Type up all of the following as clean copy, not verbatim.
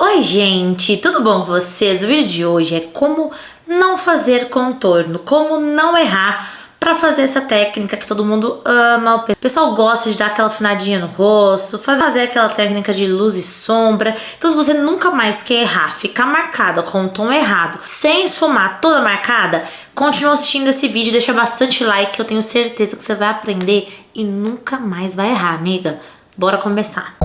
Oi gente, tudo bom com vocês? O vídeo de hoje é como não fazer contorno, como não errar pra fazer essa técnica que todo mundo ama. O pessoal gosta de dar aquela afinadinha no rosto, fazer aquela técnica de luz e sombra. Então se você nunca mais quer errar, ficar marcada com o tom errado, sem esfumar toda marcada, continua assistindo esse vídeo, deixa bastante like que eu tenho certeza que você vai aprender e nunca mais vai errar, amiga. Bora começar!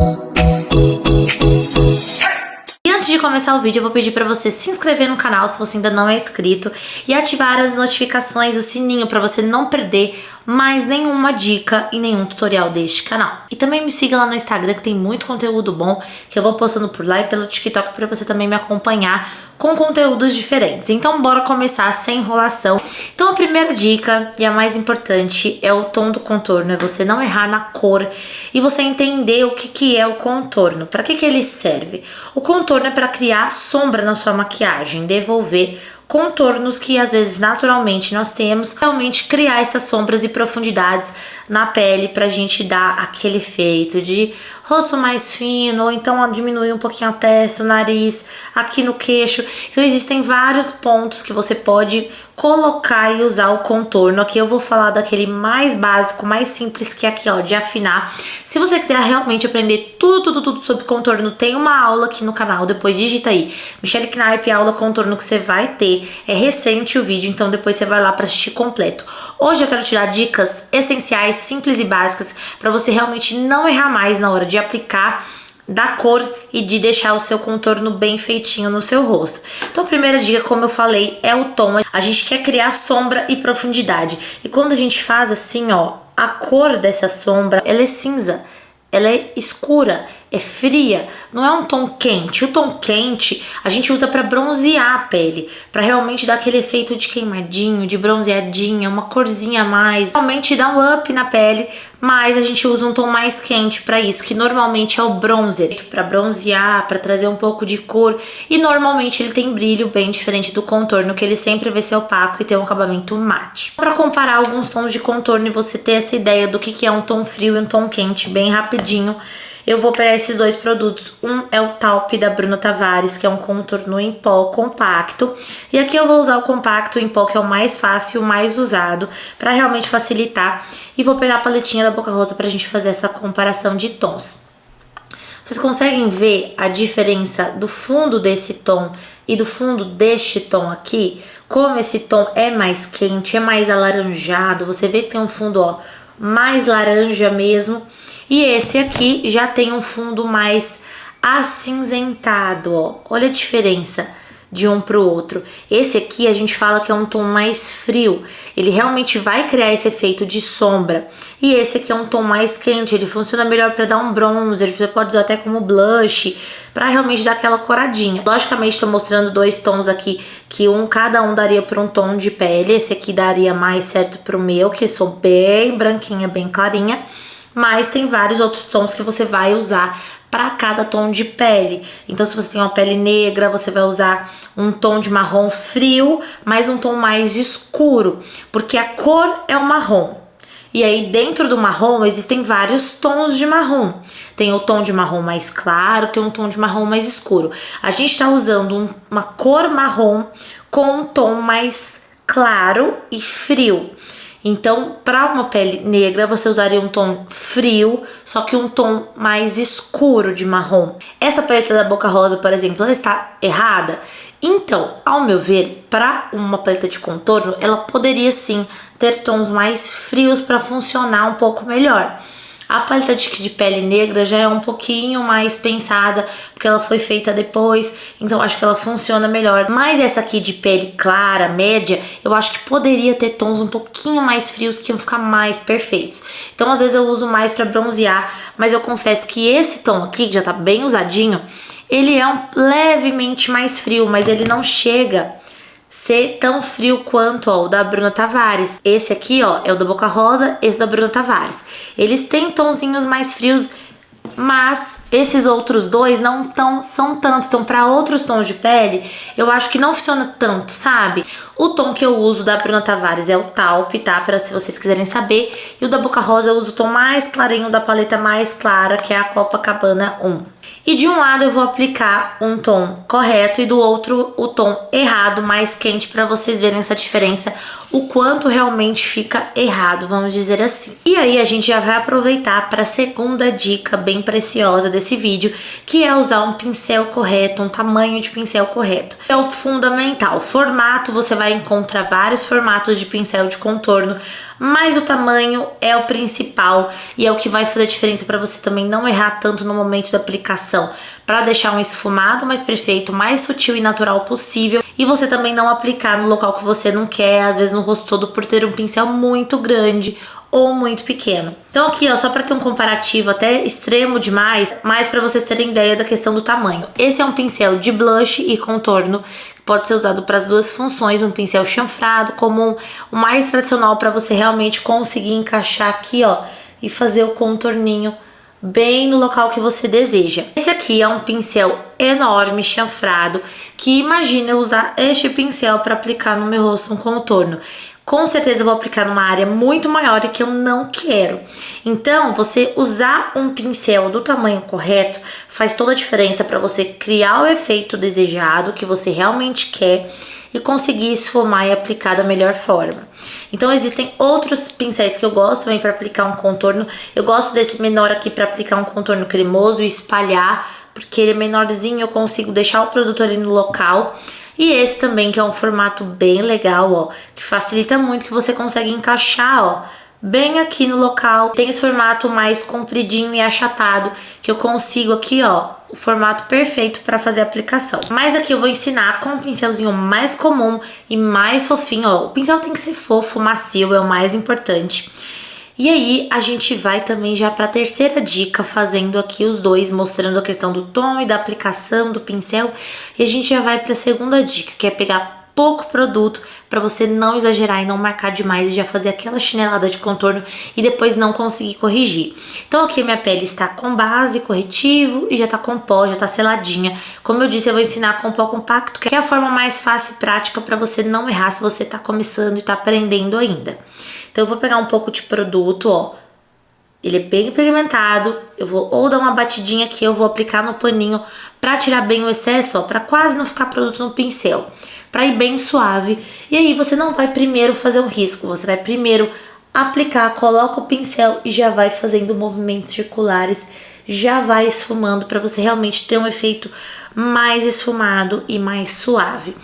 Antes de começar o vídeo, eu vou pedir para você se inscrever no canal se você ainda não é inscrito e ativar as notificações, o sininho, para você não perder mais nenhuma dica e nenhum tutorial deste canal. E também me siga lá no Instagram que tem muito conteúdo bom que eu vou postando por lá e pelo TikTok para você também me acompanhar com conteúdos diferentes. Então bora começar sem enrolação. Então a primeira dica e a mais importante é o tom do contorno, é você não errar na cor e você entender o que é o contorno, para que ele serve. O contorno é para criar sombra na sua maquiagem, devolver contornos que às vezes naturalmente nós temos, realmente criar essas sombras e profundidades na pele pra gente dar aquele efeito de rosto mais fino, ou então diminuir um pouquinho a testa, o nariz, aqui no queixo. Então existem vários pontos que você pode colocar e usar o contorno. Aqui eu vou falar daquele mais básico, mais simples, que é aqui, ó, de afinar. Se você quiser realmente aprender tudo sobre contorno, tem uma aula aqui no canal, depois digita aí, Michelle Knaip, aula contorno, que você vai ter. É recente o vídeo, então depois você vai lá para assistir completo. Hoje eu quero te dar dicas essenciais, simples e básicas, para você realmente não errar mais na hora de aplicar da cor e de deixar o seu contorno bem feitinho no seu rosto. Então a primeira dica, como eu falei, é o tom. A gente quer criar sombra e profundidade. E quando a gente faz assim, ó, a cor dessa sombra, ela é cinza. Ela é escura, é fria, não é um tom quente. O tom quente a gente usa para bronzear a pele, para realmente dar aquele efeito de queimadinho, de bronzeadinha, uma corzinha a mais, realmente dá um up na pele, mas a gente usa um tom mais quente para isso, que normalmente é o bronzer, para bronzear, para trazer um pouco de cor, e normalmente ele tem brilho bem diferente do contorno, que ele sempre vai ser opaco e tem um acabamento mate. Para comparar alguns tons de contorno e você ter essa ideia do que é um tom frio e um tom quente bem rapidinho, eu vou pegar esses dois produtos. Um é o Taupe da Bruna Tavares, que é um contorno em pó compacto. E aqui eu vou usar o compacto em pó, que é o mais fácil, o mais usado, para realmente facilitar. E vou pegar a paletinha da Boca Rosa pra gente fazer essa comparação de tons. Vocês conseguem ver a diferença do fundo desse tom e do fundo deste tom aqui? Como esse tom é mais quente, é mais alaranjado. Você vê que tem um fundo, ó, mais laranja mesmo. E esse aqui já tem um fundo mais acinzentado, ó. Olha a diferença de um pro outro. Esse aqui a gente fala que é um tom mais frio. Ele realmente vai criar esse efeito de sombra. E esse aqui é um tom mais quente. Ele funciona melhor para dar um bronzer. Você pode usar até como blush, para realmente dar aquela coradinha. Logicamente estou mostrando dois tons aqui, que cada um daria para um tom de pele. Esse aqui daria mais certo pro meu, que sou bem branquinha, bem clarinha. Mas tem vários outros tons que você vai usar para cada tom de pele. Então se você tem uma pele negra, você vai usar um tom de marrom frio, mas um tom mais escuro, porque a cor é o marrom. E aí dentro do marrom existem vários tons de marrom. Tem o tom de marrom mais claro, tem um tom de marrom mais escuro. A gente está usando uma cor marrom com um tom mais claro e frio. Então, para uma pele negra, você usaria um tom frio, só que um tom mais escuro de marrom. Essa paleta da Boca Rosa, por exemplo, ela está errada? Então, ao meu ver, para uma paleta de contorno, ela poderia sim ter tons mais frios para funcionar um pouco melhor. A paleta de pele negra já é um pouquinho mais pensada, porque ela foi feita depois, então acho que ela funciona melhor. Mas essa aqui de pele clara, média, eu acho que poderia ter tons um pouquinho mais frios que iam ficar mais perfeitos. Então às vezes eu uso mais para bronzear, mas eu confesso que esse tom aqui, que já tá bem usadinho, ele é levemente mais frio, mas ele não chega ser tão frio quanto, ó, o da Bruna Tavares. Esse aqui, ó, é o da Boca Rosa, esse da Bruna Tavares. Eles têm tonzinhos mais frios, mas esses outros dois não são tanto. Então, para outros tons de pele, eu acho que não funciona tanto, sabe? O tom que eu uso da Bruna Tavares é o Taupe, tá? Para se vocês quiserem saber. E o da Boca Rosa eu uso o tom mais clarinho da paleta mais clara, que é a Copacabana 1. E de um lado eu vou aplicar um tom correto e do outro o tom errado, mais quente, para vocês verem essa diferença, o quanto realmente fica errado, vamos dizer assim. E aí a gente já vai aproveitar para a segunda dica bem preciosa desse vídeo, que é usar um pincel correto, um tamanho de pincel correto. É o fundamental. Formato, você vai encontrar vários formatos de pincel de contorno, mas o tamanho é o principal e é o que vai fazer diferença para você também não errar tanto no momento da aplicação, para deixar um esfumado mais perfeito, mais sutil e natural possível, e você também não aplicar no local que você não quer, às vezes no rosto todo, por ter um pincel muito grande ou muito pequeno. Então aqui, ó, só para ter um comparativo até extremo demais, mas para vocês terem ideia da questão do tamanho. Esse é um pincel de blush e contorno, que pode ser usado para as duas funções, um pincel chanfrado comum, o mais tradicional para você realmente conseguir encaixar aqui, ó, e fazer o contorninho bem no local que você deseja. Esse aqui é um pincel enorme, chanfrado, que imagina eu usar este pincel para aplicar no meu rosto um contorno. Com certeza eu vou aplicar numa área muito maior e que eu não quero. Então, você usar um pincel do tamanho correto faz toda a diferença para você criar o efeito desejado, que você realmente quer, e conseguir esfumar e aplicar da melhor forma. Então existem outros pincéis que eu gosto também para aplicar um contorno. Eu gosto desse menor aqui para aplicar um contorno cremoso e espalhar, porque ele é menorzinho, eu consigo deixar o produto ali no local. E esse também, que é um formato bem legal, ó, que facilita muito, que você consegue encaixar, ó, bem aqui no local. Tem esse formato mais compridinho e achatado, que eu consigo aqui, ó, o formato perfeito para fazer a aplicação. Mas aqui eu vou ensinar com um pincelzinho mais comum e mais fofinho, ó. O pincel tem que ser fofo, macio, é o mais importante. E aí a gente vai também já para a terceira dica, fazendo aqui os dois, mostrando a questão do tom e da aplicação do pincel. E a gente já vai para a segunda dica, que é pegar pouco produto para você não exagerar e não marcar demais e já fazer aquela chinelada de contorno e depois não conseguir corrigir. Então aqui a minha pele está com base, corretivo e já tá com pó, já tá seladinha. Como eu disse, eu vou ensinar com pó compacto, que é a forma mais fácil e prática para você não errar se você tá começando e tá aprendendo ainda. Então eu vou pegar um pouco de produto, ó. Ele é bem pigmentado, eu vou ou dar uma batidinha aqui, eu vou aplicar no paninho pra tirar bem o excesso, ó, pra quase não ficar produto no pincel, pra ir bem suave. E aí você não vai primeiro fazer um risco, você vai primeiro aplicar, coloca o pincel e já vai fazendo movimentos circulares, já vai esfumando pra você realmente ter um efeito mais esfumado e mais suave.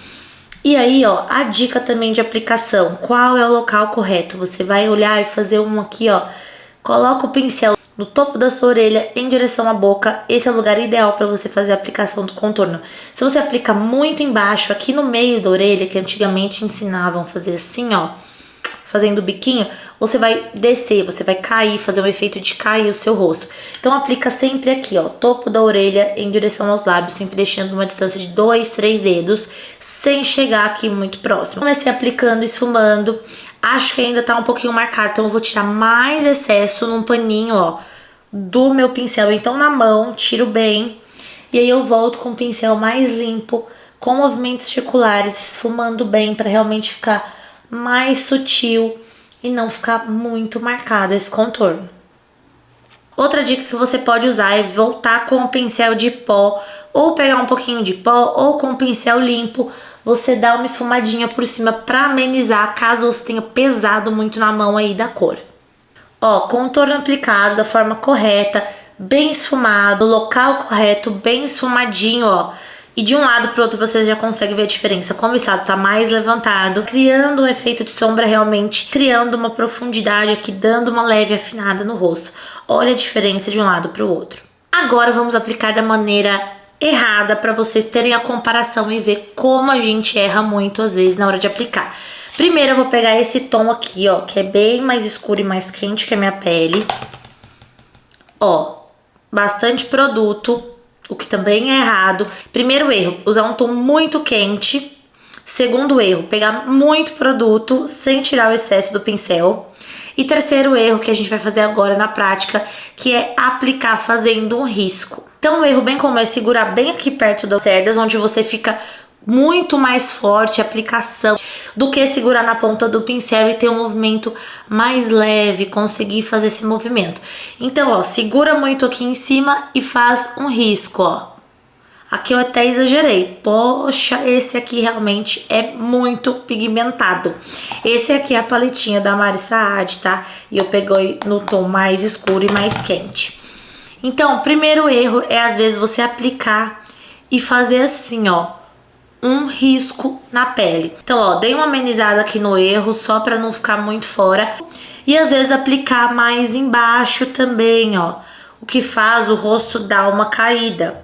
E aí, ó, a dica também de aplicação, qual é o local correto? Você vai olhar e fazer um aqui, ó. Coloca o pincel no topo da sua orelha em direção à boca. Esse é o lugar ideal para você fazer a aplicação do contorno. Se você aplica muito embaixo, aqui no meio da orelha, que antigamente ensinavam a fazer assim, ó, fazendo o biquinho, você vai descer, você vai cair, fazer um efeito de cair o seu rosto. Então aplica sempre aqui, ó, topo da orelha em direção aos lábios, sempre deixando uma distância de 2, 3 dedos, sem chegar aqui muito próximo. Comecei aplicando, esfumando. Acho que ainda tá um pouquinho marcado, então eu vou tirar mais excesso num paninho, ó, do meu pincel. Então na mão, tiro bem. E aí eu volto com o pincel mais limpo, com movimentos circulares, esfumando bem para realmente ficar mais sutil e não ficar muito marcado esse contorno. Outra dica que você pode usar é voltar com o pincel de pó, ou pegar um pouquinho de pó, ou com o pincel limpo, você dá uma esfumadinha por cima para amenizar, caso você tenha pesado muito na mão aí da cor. Ó, contorno aplicado da forma correta, bem esfumado, no local correto, bem esfumadinho, ó. E de um lado pro outro você já consegue ver a diferença, como o estado tá mais levantado, criando um efeito de sombra realmente, criando uma profundidade aqui, dando uma leve afinada no rosto. Olha a diferença de um lado pro outro. Agora vamos aplicar da maneira errada para vocês terem a comparação e ver como a gente erra muito às vezes na hora de aplicar. Primeiro eu vou pegar esse tom aqui, ó, que é bem mais escuro e mais quente que a minha pele. Ó, bastante produto, o que também é errado. Primeiro erro, usar um tom muito quente. Segundo erro, pegar muito produto sem tirar o excesso do pincel. E terceiro erro, que a gente vai fazer agora na prática, que é aplicar fazendo um risco. Então, um erro bem comum é segurar bem aqui perto das cerdas, onde você fica muito mais forte a aplicação do que segurar na ponta do pincel e ter um movimento mais leve, conseguir fazer esse movimento. Então, ó, segura muito aqui em cima e faz um risco, ó. Aqui eu até exagerei. Poxa, esse aqui realmente é muito pigmentado. Esse aqui é a paletinha da Mari Saad, tá? E eu peguei no tom mais escuro e mais quente. Então, o primeiro erro é às vezes você aplicar e fazer assim, ó, um risco na pele. Então, ó, dei uma amenizada aqui no erro, só pra não ficar muito fora. E às vezes aplicar mais embaixo também, ó. O que faz o rosto dar uma caída.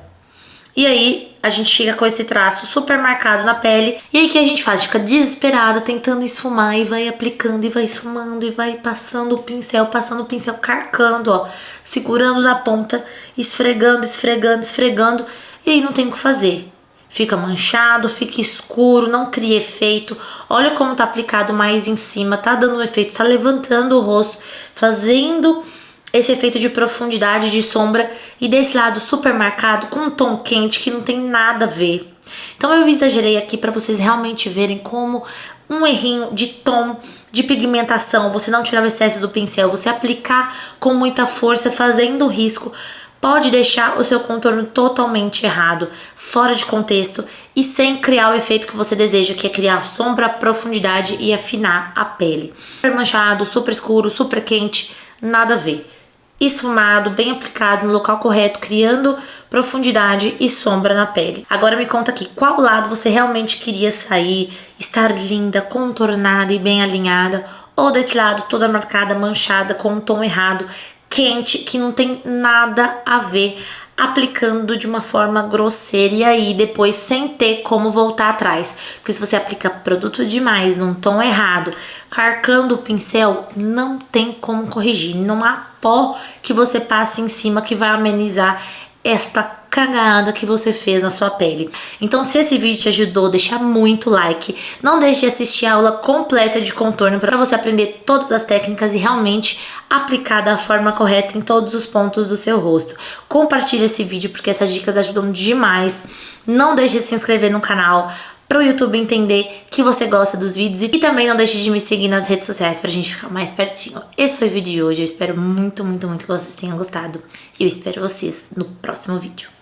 E aí, a gente fica com esse traço super marcado na pele. E aí, o que a gente faz? Fica desesperada, tentando esfumar e vai aplicando e vai esfumando e vai passando o pincel, carcando, ó. Segurando na ponta, esfregando, esfregando, esfregando. E aí, não tem o que fazer. Fica manchado, fica escuro, não cria efeito. Olha como tá aplicado mais em cima, tá dando efeito, tá levantando o rosto, fazendo esse efeito de profundidade, de sombra. E desse lado super marcado, com um tom quente que não tem nada a ver. Então eu exagerei aqui para vocês realmente verem como um errinho de tom, de pigmentação, você não tirar o excesso do pincel, você aplicar com muita força, fazendo risco, pode deixar o seu contorno totalmente errado, fora de contexto e sem criar o efeito que você deseja, que é criar sombra, profundidade e afinar a pele. Super manchado, super escuro, super quente, nada a ver. Esfumado, bem aplicado no local correto, criando profundidade e sombra na pele. Agora me conta aqui, qual lado você realmente queria sair, estar linda, contornada e bem alinhada, ou desse lado toda marcada, manchada, com um tom errado, quente, que não tem nada a ver, aplicando de uma forma grosseira e aí depois sem ter como voltar atrás. Porque se você aplica produto demais num tom errado, carcando o pincel, não tem como corrigir. Não há pó que você passe em cima que vai amenizar esta cagada que você fez na sua pele. Então, se esse vídeo te ajudou, deixa muito like. Não deixe de assistir a aula completa de contorno para você aprender todas as técnicas e realmente aplicar da forma correta em todos os pontos do seu rosto. Compartilhe esse vídeo porque essas dicas ajudam demais. Não deixe de se inscrever no canal para o YouTube entender que você gosta dos vídeos. E também não deixe de me seguir nas redes sociais pra gente ficar mais pertinho. Esse foi o vídeo de hoje. Eu espero muito, muito, muito que vocês tenham gostado. E eu espero vocês no próximo vídeo.